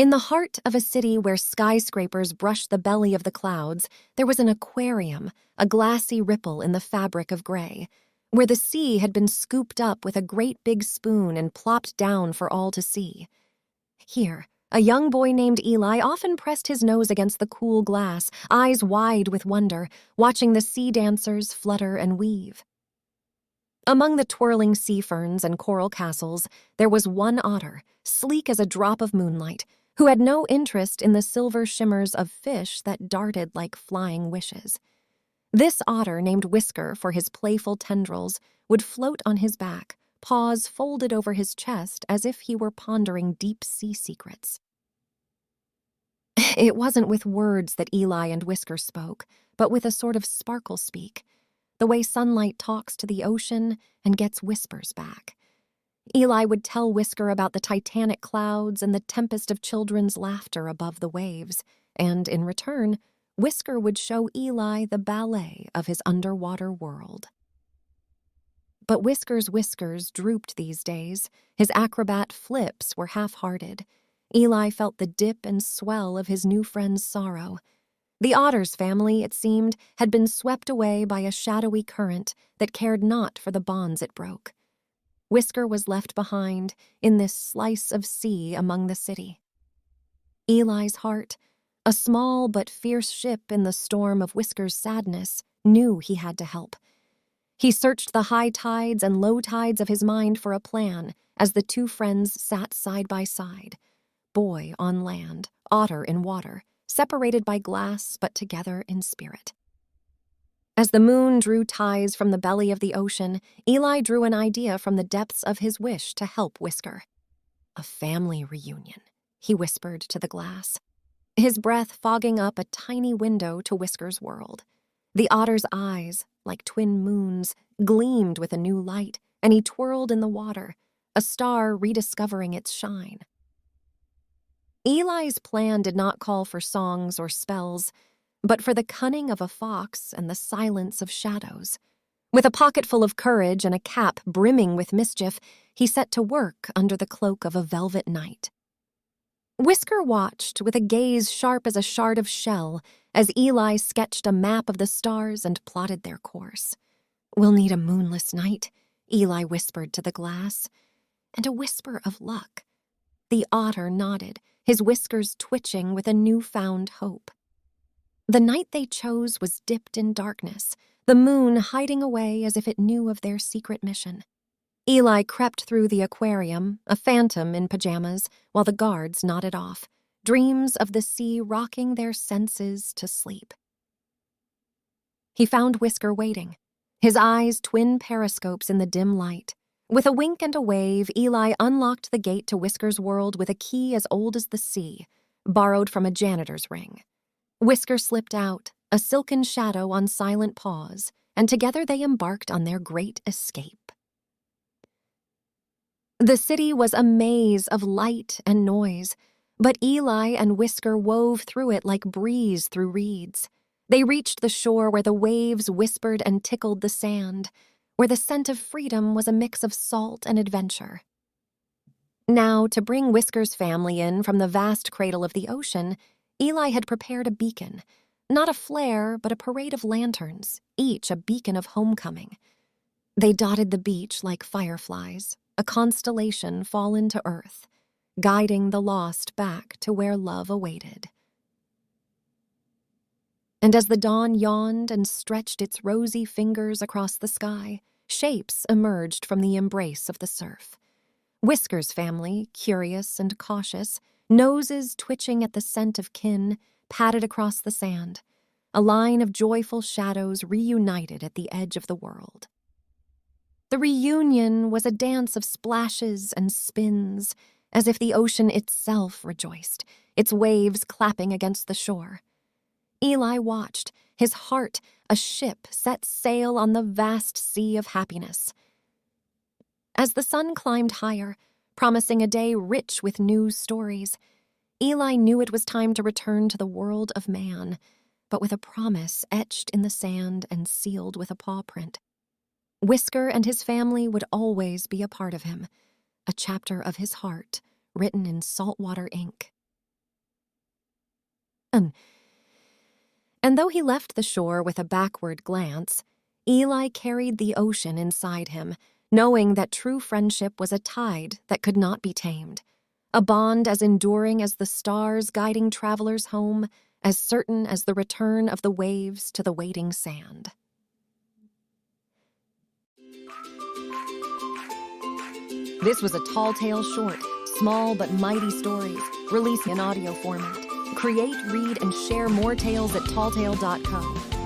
In the heart of a city where skyscrapers brushed the belly of the clouds, there was an aquarium, a glassy ripple in the fabric of gray, where the sea had been scooped up with a great big spoon and plopped down for all to see. Here, a young boy named Eli often pressed his nose against the cool glass, eyes wide with wonder, watching the sea dancers flutter and weave. Among the twirling sea ferns and coral castles, there was one otter, sleek as a drop of moonlight, who had no interest in the silver shimmers of fish that darted like flying wishes. This otter, named Whisker for his playful tendrils, would float on his back, paws folded over his chest as if he were pondering deep sea secrets. It wasn't with words that Eli and Whisker spoke, but with a sort of sparkle speak, the way sunlight talks to the ocean and gets whispers back. Eli would tell Whisker about the titanic clouds and the tempest of children's laughter above the waves, and in return, Whisker would show Eli the ballet of his underwater world. But Whisker's whiskers drooped these days. His acrobat flips were half-hearted. Eli felt the dip and swell of his new friend's sorrow. The otter's family, it seemed, had been swept away by a shadowy current that cared not for the bonds it broke. Whisker was left behind in this slice of sea among the city. Eli's heart, a small but fierce ship in the storm of Whisker's sadness, knew he had to help. He searched the high tides and low tides of his mind for a plan as the two friends sat side by side, boy on land, otter in water, separated by glass but together in spirit. As the moon drew ties from the belly of the ocean, Eli drew an idea from the depths of his wish to help Whisker. "A family reunion," he whispered to the glass, his breath fogging up a tiny window to Whisker's world. The otter's eyes, like twin moons, gleamed with a new light, and he twirled in the water, a star rediscovering its shine. Eli's plan did not call for songs or spells, but for the cunning of a fox and the silence of shadows. With a pocketful of courage and a cap brimming with mischief, he set to work under the cloak of a velvet knight. Whisker watched with a gaze sharp as a shard of shell as Eli sketched a map of the stars and plotted their course. "We'll need a moonless night," Eli whispered to the glass, and a whisper of luck. The otter nodded, his whiskers twitching with a newfound hope. The night they chose was dipped in darkness, the moon hiding away as if it knew of their secret mission. Eli crept through the aquarium, a phantom in pajamas, while the guards nodded off, dreams of the sea rocking their senses to sleep. He found Whisker waiting, his eyes twin periscopes in the dim light. With a wink and a wave, Eli unlocked the gate to Whisker's world with a key as old as the sea, borrowed from a janitor's ring. Whisker slipped out, a silken shadow on silent paws, and together they embarked on their great escape. The city was a maze of light and noise, but Eli and Whisker wove through it like breeze through reeds. They reached the shore where the waves whispered and tickled the sand, where the scent of freedom was a mix of salt and adventure. Now, to bring Whisker's family in from the vast cradle of the ocean, Eli had prepared a beacon, not a flare, but a parade of lanterns, each a beacon of homecoming. They dotted the beach like fireflies, a constellation fallen to earth, guiding the lost back to where love awaited. And as the dawn yawned and stretched its rosy fingers across the sky, shapes emerged from the embrace of the surf. Whisker's family, curious and cautious, noses twitching at the scent of kin, padded across the sand, a line of joyful shadows reunited at the edge of the world. The reunion was a dance of splashes and spins, as if the ocean itself rejoiced, its waves clapping against the shore. Eli watched, his heart a ship set sail on the vast sea of happiness. As the sun climbed higher, promising a day rich with news stories, Eli knew it was time to return to the world of man, but with a promise etched in the sand and sealed with a paw print. Whisker and his family would always be a part of him, a chapter of his heart written in saltwater ink. And though he left the shore with a backward glance, Eli carried the ocean inside him, knowing that true friendship was a tide that could not be tamed, a bond as enduring as the stars guiding travelers home, as certain as the return of the waves to the waiting sand. This was a Talltale short, small but mighty stories, released in audio format. Create, read, and share more tales at talltale.com.